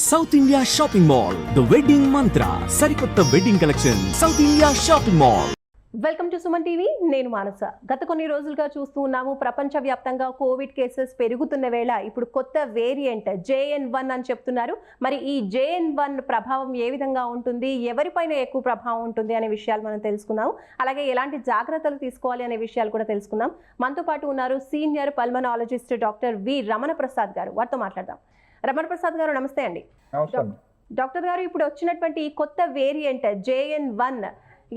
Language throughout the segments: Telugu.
South India shopping mall the wedding మంత్ర సరికొత్త wedding collection south India shopping mall. Welcome to Suman TV. నేను మానస. గత కొన్ని రోజులుగా చూస్తూ ఉన్నాము, ప్రపంచవ్యాప్తంగా కోవిడ్ కేసెస్ పెరుగుతున్న వేళ ఇప్పుడు కొత్త వేరియంట్ JN1 అని చెప్తున్నారు. మరి ఈ JN1 ప్రభావం ఏ విధంగా ఉంటుంది, ఎవరిపైన ఎక్కువ ప్రభావం ఉంటుంది అనే విషయాలు మనం తెలుసుకుందాం. అలాగే ఎలాంటి జాగ్రత్తలు తీసుకోవాలి అనే విషయాలు కూడా తెలుసుకుందాం. మనతో పాటు ఉన్నారు senior pulmonologist doctor V Ramana Prasad గారు. వారితో మాట్లాడదాం. రమణ ప్రసాద్ గారు, నమస్తే అండి. డాక్టర్ గారు, ఇప్పుడు వచ్చినటువంటి ఈ కొత్త వేరియంట్ JN1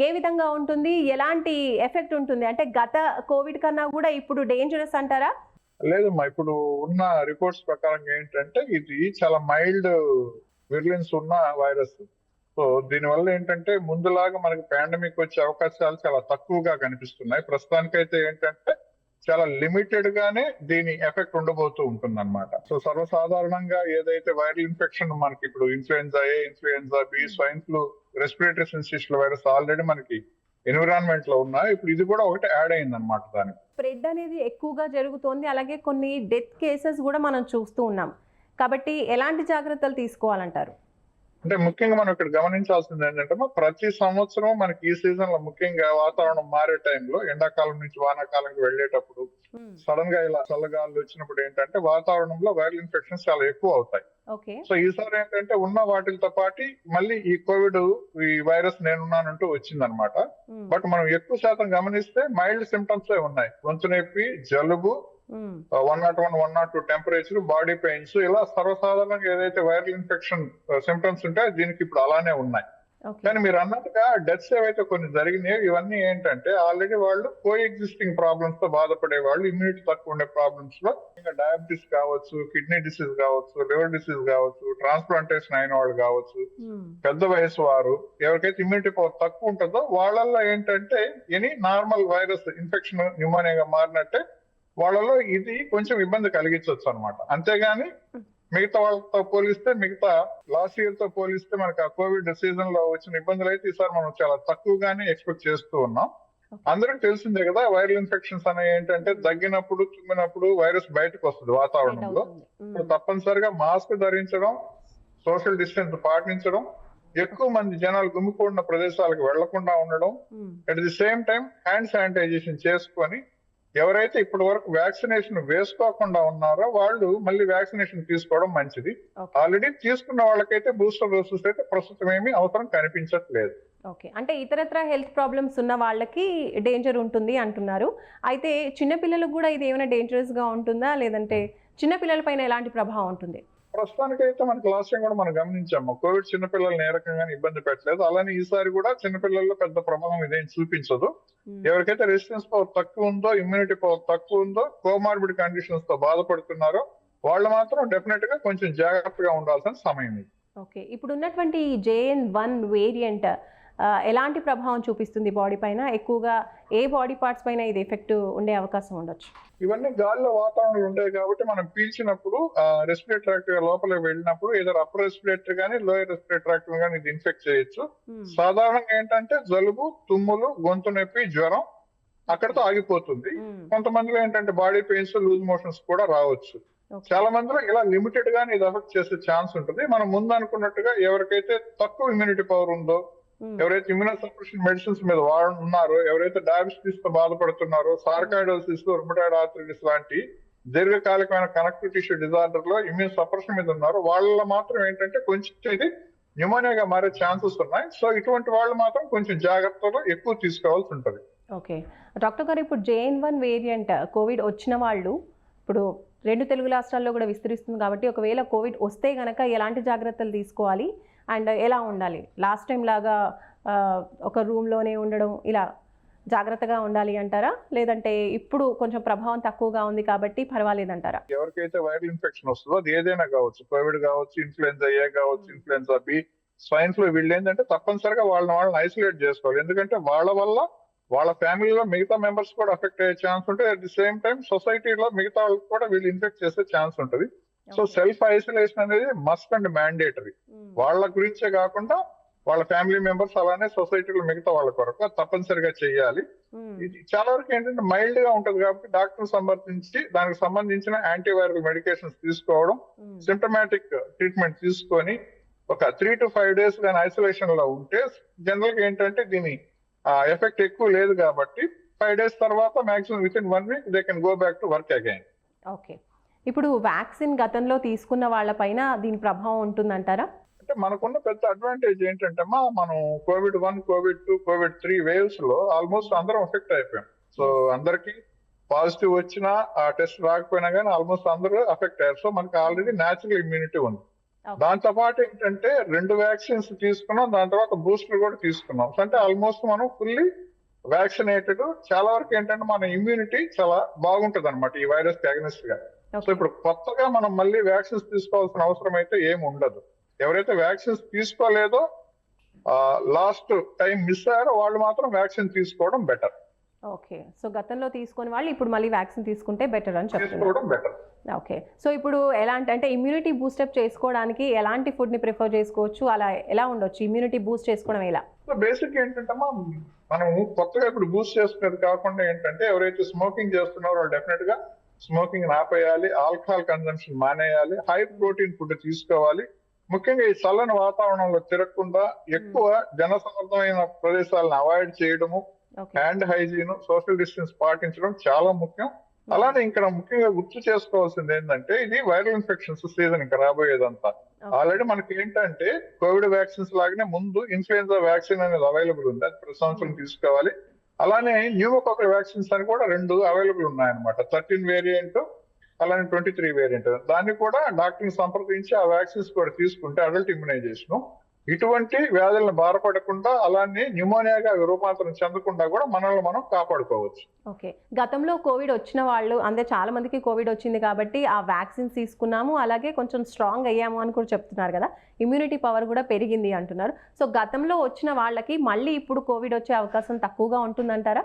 ఏ విధంగా ఉంటుంది, ఎలాంటి ఎఫెక్ట్ ఉంటుంది? అంటే గత కోవిడ్ కన్నా కూడా ఇప్పుడు డేంజరస్ అంటారా? లేదమ్మా, ఇప్పుడు ఉన్న రిపోర్ట్స్ ప్రకారం ఏంటంటే ఇది చాలా మైల్డ్ విరులెన్స్ ఉన్న వైరస్. సో దీనివల్ల ఏంటంటే ముందులాగా మనకి పాండమిక్ వచ్చే అవకాశాలు చాలా తక్కువగా కనిపిస్తున్నాయి. ప్రస్తుతానికైతే ఏంటంటే చాలా లిమిటెడ్ గానే దీని ఎఫెక్ట్ ఉండబోతూ ఉంటుంది అనమాట. సో సర్వసాధారణంగా ఏదైతే వైరల్ ఇన్ఫెక్షన్ మనకి ఇప్పుడు influenza A, influenza B, swine flu, respiratory syncytial virus already మనకి ఎన్విరాన్మెంట్ లో ఉన్నాయి. ఇప్పుడు ఇది కూడా ఒకటి యాడ్ అయింది అనమాట. దానికి స్ప్రెడ్ అనేది ఎక్కువగా జరుగుతోంది. అలాగే కొన్ని డెత్ కేసెస్ కూడా మనం చూస్తూ ఉన్నాం. కాబట్టి ఎలాంటి జాగ్రత్తలు తీసుకోవాలంటారు? అంటే ముఖ్యంగా మనం ఇక్కడ గమనించాల్సింది ఏంటంటే ప్రతి సంవత్సరం మనకి ఈ సీజన్ లో ముఖ్యంగా వాతావరణం మారే టైంలో ఎండాకాలం నుంచి వానాకాలంకి వెళ్ళేటప్పుడు సడన్ గా ఇలా చల్లగాలు వచ్చినప్పుడు ఏంటంటే వాతావరణంలో వైరల్ ఇన్ఫెక్షన్స్ చాలా ఎక్కువ అవుతాయి. సో ఈసారి ఏంటంటే ఉన్న వాటితో పాటు మళ్ళీ ఈ కోవిడ్ ఈ వైరస్ నేనున్నానంటూ వచ్చిందనమాట. బట్ మనం ఎక్కువ శాతం గమనిస్తే మైల్డ్ సిమ్టమ్స్ ఉన్నాయి. గొంతు నొప్పి, జలుబు, 101, 102 టెంపరేచర్, బాడీ పెయిన్స్, ఇలా సర్వసాధారణంగా ఏదైతే వైరల్ ఇన్ఫెక్షన్ సిమ్టమ్స్ ఉంటాయో దీనికి ఇప్పుడు అలానే ఉన్నాయి. కానీ మీరు అన్నట్టుగా డెత్స్ ఏవైతే కొన్ని జరిగినాయో ఇవన్నీ ఏంటంటే ఆల్రెడీ వాళ్ళు కో ఎగ్జిస్టింగ్ ప్రాబ్లమ్స్ తో బాధపడే వాళ్ళు, ఇమ్యూనిటీ తక్కువ ఉండే ప్రాబ్లమ్స్ లో ఇంకా డయాబెటీస్ కావచ్చు, కిడ్నీ డిసీజ్ కావచ్చు, లివర్ డిసీజ్ కావచ్చు, ట్రాన్స్ప్లాంటేషన్ అయిన వాళ్ళు కావచ్చు, పెద్ద వయసు వారు, ఎవరికైతే ఇమ్యూనిటీ పవర్ తక్కువ ఉంటుందో వాళ్ళల్లో ఏంటంటే ఎనీ నార్మల్ వైరస్ ఇన్ఫెక్షన్ న్యూమోనియాగా మారినట్టే వాళ్ళలో ఇది కొంచెం ఇబ్బంది కలిగించవచ్చు అనమాట. అంతేగాని మిగతా వాళ్ళతో పోలిస్తే, మిగతా లాస్ట్ ఇయర్ తో పోలిస్తే మనకి ఆ కోవిడ్ సీజన్ లో వచ్చిన ఇబ్బందులు అయితే ఈసారి మనం చాలా తక్కువగానే ఎక్స్పెక్ట్ చేస్తూ ఉన్నాం. అందరికి తెలిసిందే కదా, వైరల్ ఇన్ఫెక్షన్స్ అనేవి ఏంటంటే దగ్గినప్పుడు, తుమ్మినప్పుడు వైరస్ బయటకు వస్తుంది వాతావరణంలో. ఇప్పుడు తప్పనిసరిగా మాస్క్ ధరించడం, సోషల్ డిస్టెన్స్ పాటించడం, ఎక్కువ మంది జనాలు గుమికూడిన ప్రదేశాలకు వెళ్లకుండా ఉండడం, at the same time hand sanitization చేసుకొని ఎవరైతే ఇప్పటి వరకు వ్యాక్సినేషన్ వేసుకోకుండా ఉన్నారో వాళ్ళు మళ్ళీ వ్యాక్సినేషన్ తీసుకోవడం మంచిది. ఆల్రెడీ తీసుకున్న వాళ్ళకైతే బూస్టర్ డోసెస్ అయితే ప్రస్తుతం ఏమీ అవసరం కనిపించట్లేదు. ఓకే, అంటే ఇతరత్ర హెల్త్ ప్రాబ్లమ్స్ ఉన్న వాళ్ళకి డేంజర్ ఉంటుంది అంటున్నారు. అయితే చిన్నపిల్లలకు కూడా ఇది ఏమైనా డేంజరస్ గా ఉంటుందా, లేదంటే చిన్నపిల్లల పైన ఎలాంటి ప్రభావం ఉంటుంది? ప్రస్తుతానికైతే మనకి లాస్ట్ టైం కూడా మనం గమనించాము, కోవిడ్ చిన్నపిల్లల్ని ఏ రకంగా ఇబ్బంది పెట్టలేదు. అలానే ఈసారి కూడా చిన్నపిల్లల్లో పెద్ద ప్రభావం ఇదేం చూపించదు. ఎవరికైతే రెసిస్టెన్స్ పవర్ తక్కువ ఉందో, ఇమ్యూనిటీ పవర్ తక్కువ ఉందో, కోమార్బిడ్ కండిషన్స్ తో బాధపడుతున్నారో వాళ్ళు మాత్రం డెఫినెట్ గా కొంచెం జాగ్రత్తగా ఉండాల్సిన సమయం ఇది. ఓకే, ఇప్పుడు ఉన్నటువంటి JN1 వేరియంట్ ఎలాంటి ప్రభావం చూపిస్తుంది బాడీ పైన? ఎక్కువగా ఏ బాడీ పార్ట్స్ పైన ఇది ఎఫెక్ట్ ఉండే అవకాశం ఉండొచ్చు? ఇవన్నీ గాలిలో వాతావరణంలో ఉంటాయి కాబట్టి మనం పీల్చినప్పుడు రెస్పిరేటరీ ట్రాక్ట్ లోపలికి వెళ్ళినప్పుడు ఏదో అప్పర్ రెస్పిరేటరీ కానీ లోయర్ రెస్పిరేటరీ ట్రాక్ట్ కానీ ఇది ఇన్ఫెక్ట్ చేయొచ్చు. సాధారణంగా ఏంటంటే జలుబు, తుమ్ములు, గొంతు నొప్పి, జ్వరం అక్కడితో ఆగిపోతుంది. కొంతమందిలో ఏంటంటే బాడీ పెయిన్స్, లూజ్ మోషన్స్ కూడా రావచ్చు. చాలా మందిలో ఇలా లిమిటెడ్ గానే ఇది ఎఫెక్ట్ చేసే ఛాన్స్ ఉంటుంది. మనం ముందు అనుకున్నట్టుగా ఎవరికైతే తక్కువ ఇమ్యూనిటీ పవర్ ఉందో, ఎవరైతే ఇమ్యూనో సప్రెషన్ మెడిసిన్స్ మీద ఉన్నారో, ఎవరైతే డయాబెటీస్ తో బాధపడుతున్నారో, సార్కాయిడోసిస్, రుమటాయిడ్ ఆర్థరైటిస్ లాంటి దీర్ఘకాలికమైన కనెక్టివ్ టిష్యూ డిజార్డర్ లో ఇమ్యూన్ సప్రెషన్ మీద ఉన్నారో వాళ్ళ మాత్రం ఏంటంటే కొంచెం ఇది న్యూమోనియాగా మారే ఛాన్సెస్ ఉన్నాయి. సో ఇటువంటి వాళ్ళు మాత్రం కొంచెం జాగ్రత్తలు ఎక్కువ తీసుకోవాల్సి ఉంటుంది. ఓకే డాక్టర్ గారు, ఇప్పుడు JN1 వేరియంట్ కోవిడ్ వచ్చిన వాళ్ళు ఇప్పుడు 2 తెలుగు రాష్ట్రాల్లో కూడా విస్తరిస్తుంది కాబట్టి ఒకవేళ కోవిడ్ వస్తే గనక ఎలాంటి జాగ్రత్తలు తీసుకోవాలి అండ్ ఎలా ఉండాలి? లాస్ట్ టైం లాగా ఒక రూమ్లోనే ఉండడం ఇలా జాగ్రత్తగా ఉండాలి అంటారా, లేదంటే ఇప్పుడు కొంచెం ప్రభావం తక్కువగా ఉంది కాబట్టి పర్వాలేదంటారా? ఎవరికైతే వైరల్ ఇన్ఫెక్షన్ వస్తుందో అది ఏదైనా కావచ్చు, కోవిడ్ కావచ్చు, ఇన్ఫ్లుయెన్జా A కావచ్చు, ఇన్ఫ్లుయెన్జా B, స్వైన్ ఫ్లూ, వీళ్ళు ఏంటంటే తప్పనిసరిగా వాళ్ళని ఐసోలేట్ చేసుకోవాలి. ఎందుకంటే వాళ్ళ వల్ల వాళ్ళ ఫ్యామిలీలో మిగతా మెంబర్స్ కూడా అఫెక్ట్ అయ్యే ఛాన్స్ ఉంటుంది. అట్ ది సేమ్ టైం సొసైటీలో మిగతా వాళ్ళకి కూడా వీళ్ళు ఇన్ఫెక్ట్ చేసే ఛాన్స్ ఉంటుంది. సో సెల్ఫ్ ఐసోలేషన్ అనేది మస్ట్ అండ్ మ్యాండేటరీ. వాళ్ళ గురించే కాకుండా వాళ్ళ ఫ్యామిలీ మెంబర్స్ అలానే సొసైటీలో మిగతా వాళ్ళ కొరకు అది తప్పనిసరిగా చేయాలి. ఇది చాలా వరకు ఏంటంటే మైల్డ్ గా ఉంటది కాబట్టి డాక్టర్ సంబంధించి దానికి సంబంధించిన యాంటీవైరల్ మెడికేషన్స్ తీసుకోవడం, సిమ్టమాటిక్ ట్రీట్మెంట్ తీసుకొని ఒక 3 to 5 days కానీ ఐసోలేషన్ లో ఉంటే జనరల్ గా ఏంటంటే దీని ఎఫెక్ట్ ఎక్కువ లేదు కాబట్టి 5 days తర్వాత maximum with in 1 week they can go back to work again. Okay, ఇప్పుడు వ్యాక్సిన్ గతంలో తీసుకున్న వాళ్ళపైన దీని ప్రభావం ఉంటుందంటారా? అంటే మనకున్న పెద్ద అడ్వాంటేజ్ ఏంటంటే మనం COVID-1, COVID-2, COVID-3 వేవ్స్ లో ఆల్మోస్ట్ అందరం ఎఫెక్ట్ అయిపోయాం. సో అందరికి పాజిటివ్ వచ్చినా ఆ టెస్ట్ రాకపోయినా కానీ ఆల్మోస్ట్ అందరూ ఎఫెక్ట్ అయ్యారు. సో మనకి ఆల్రెడీ న్యాచురల్ ఇమ్యూనిటీ ఉంది. దాంతో పాటు ఏంటంటే 2 వ్యాక్సిన్స్ తీసుకున్నాం, దాని తర్వాత బూస్టర్ కూడా తీసుకున్నాం. అంటే ఆల్మోస్ట్ మనం ఫుల్లీ వ్యాక్సినేటెడ్. చాలా వరకు ఏంటంటే మన ఇమ్యూనిటీ చాలా బాగుంటది అనమాట ఈ వైరస్ కి అగెనిస్ట్ గా. సో ఇప్పుడు కొత్తగా మనం మళ్ళీ వ్యాక్సిన్స్ తీసుకోవాల్సిన అవసరం అయితే ఏమి ఉండదు. ఎవరైతే వ్యాక్సిన్స్ తీసుకోలేదో లాస్ట్ టైం మిస్ అయ్యారో వాళ్ళు మాత్రం వ్యాక్సిన్ తీసుకోవడం బెటర్. ఓకే, సో గతంలో తీసుకుని వాళ్ళు ఇప్పుడు మళ్ళీ వ్యాక్సిన్ తీసుకుంటే బెటర్ అని తీసుకోవడం బెటర్. ఓకే, సో ఇప్పుడు అంటే ఇమ్యూనిటీ బూస్టప్ చేసుకోవడానికి ఎలాంటి ఫుడ్ ని ప్రిఫర్ చేసుకోవచ్చు, అలా ఎలా ఉండొచ్చు? ఇమ్యూనిటీ బూస్ట్ చేసుకోవడం ఎలా? సో బేసిక్ ఏంటంటే మనం కొత్తగా ఇప్పుడు బూస్ట్ చేసుకునేది కాకుండా ఏంటంటే ఎవరైతే స్మోకింగ్ చేస్తున్నారో వాళ్ళు డెఫినెట్ గా స్మోకింగ్ ఆపేయాలి, ఆల్కహాల్ కన్సంప్షన్ మానేయాలి, హై ప్రోటీన్ ఫుడ్ తీసుకోవాలి. ముఖ్యంగా ఈ చల్లని వాతావరణంలో తిరగకుండా ఎక్కువ జనసమర్థమైన ప్రదేశాలను అవాయిడ్ చేయడము, హ్యాండ్ హైజీన్, సోషల్ డిస్టెన్స్ పాటించడం చాలా ముఖ్యం. అలానే ఇక్కడ ముఖ్యంగా గుర్తు చేసుకోవాల్సింది ఏంటంటే ఇది వైరల్ ఇన్ఫెక్షన్స్ సీజన్ ఇంకా రాబోయేదంతా. ఆల్రెడీ మనకి ఏంటంటే కోవిడ్ వ్యాక్సిన్స్ లాగానే ముందు ఇన్ఫ్లుయెన్జా వ్యాక్సిన్ అనేది అవైలబుల్ ఉంది, అది ప్రతి సంవత్సరం తీసుకోవాలి. అలానే న్యూమోకాకల్ వ్యాక్సిన్స్ అని కూడా 2 అవైలబుల్ ఉన్నాయన్నమాట. 13 వేరియంట్ అలానే 23 వేరియంట్. దాన్ని కూడా డాక్టర్ని సంప్రదించి ఆ వ్యాక్సిన్స్ కూడా తీసుకుంటే అడల్ట్ ఇమ్యునైజేషన్ ఇటువంటి వ్యాధులను బాధపడకుండా అలానే న్యూమోనియాగా రూపాంతరం చెందకుండా కూడా మనల్ని మనం కాపాడుకోవచ్చు. ఓకే, గతంలో కోవిడ్ వచ్చిన వాళ్ళు అంటే చాలా మందికి కోవిడ్ వచ్చింది కాబట్టి ఆ వ్యాక్సిన్స్ తీసుకున్నాము, అలాగే కొంచెం స్ట్రాంగ్ అయ్యాము అని కూడా చెప్తున్నారు కదా, ఇమ్యూనిటీ పవర్ కూడా పెరిగింది అంటున్నారు. సో గతంలో వచ్చిన వాళ్ళకి మళ్ళీ ఇప్పుడు కోవిడ్ వచ్చే అవకాశం తక్కువగా ఉంటుందంటారా?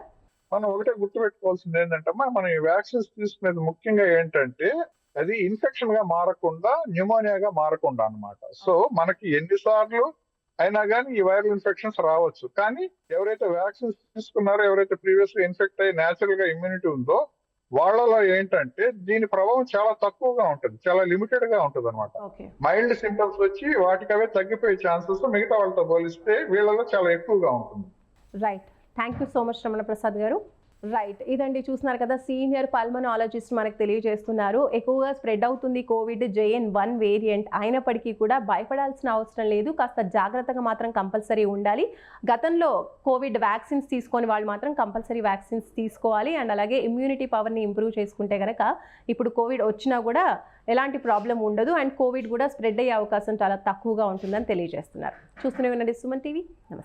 మనం ఒకటే గుర్తుపెట్టుకోవాల్సింది ఏంటంటే మనం ఈ వ్యాక్సిన్స్ తీసుకునేది ముఖ్యంగా ఏంటంటే అది ఇన్ఫెక్షన్ గా మారకుండా న్యూమోనియాగా మారకుండా అన్నమాట. సో మనకి ఎన్నిసార్లు అయినా కానీ ఈ వైరల్ ఇన్ఫెక్షన్స్ రావచ్చు. కానీ ఎవరైతే వ్యాక్సిన్స్ తీసుకున్నారో, ఎవరైతే ప్రీవియస్ గా ఇన్ఫెక్ట్ అయ్యి న్యాచురల్ గా ఇమ్యూనిటీ ఉందో వాళ్ళలో ఏంటంటే దీని ప్రభావం చాలా తక్కువగా ఉంటుంది, చాలా లిమిటెడ్ గా ఉంటుంది అనమాట. మైల్డ్ సింటమ్స్ వచ్చి వాటికి అవే తగ్గిపోయే ఛాన్సెస్ మిగతా వాళ్ళతో పోలిస్తే వీళ్ళలో చాలా ఎక్కువగా ఉంటుంది. Right, thank you so much Ramana Prasad గారు. రైట్, ఇదండి చూస్తున్నారు కదా, సీనియర్ పల్మనాలజిస్ట్ మనకు తెలియజేస్తున్నారు. ఎక్కువగా స్ప్రెడ్ అవుతుంది కోవిడ్ JN1 వేరియంట్, అయినప్పటికీ కూడా భయపడాల్సిన అవసరం లేదు, కాస్త జాగ్రత్తగా మాత్రం కంపల్సరీ ఉండాలి. గతంలో కోవిడ్ వ్యాక్సిన్స్ తీసుకొని వాళ్ళు మాత్రం కంపల్సరీ వ్యాక్సిన్స్ తీసుకోవాలి. అండ్ అలాగే ఇమ్యూనిటీ పవర్ని ఇంప్రూవ్ చేసుకుంటే కనుక ఇప్పుడు కోవిడ్ వచ్చినా కూడా ఎలాంటి ప్రాబ్లం ఉండదు అండ్ కోవిడ్ కూడా స్ప్రెడ్ అయ్యే అవకాశం చాలా తక్కువగా ఉంటుందని తెలియజేస్తున్నారు. చూస్తూనే ఉండండి సుమన్ టీవీ. నమస్తే.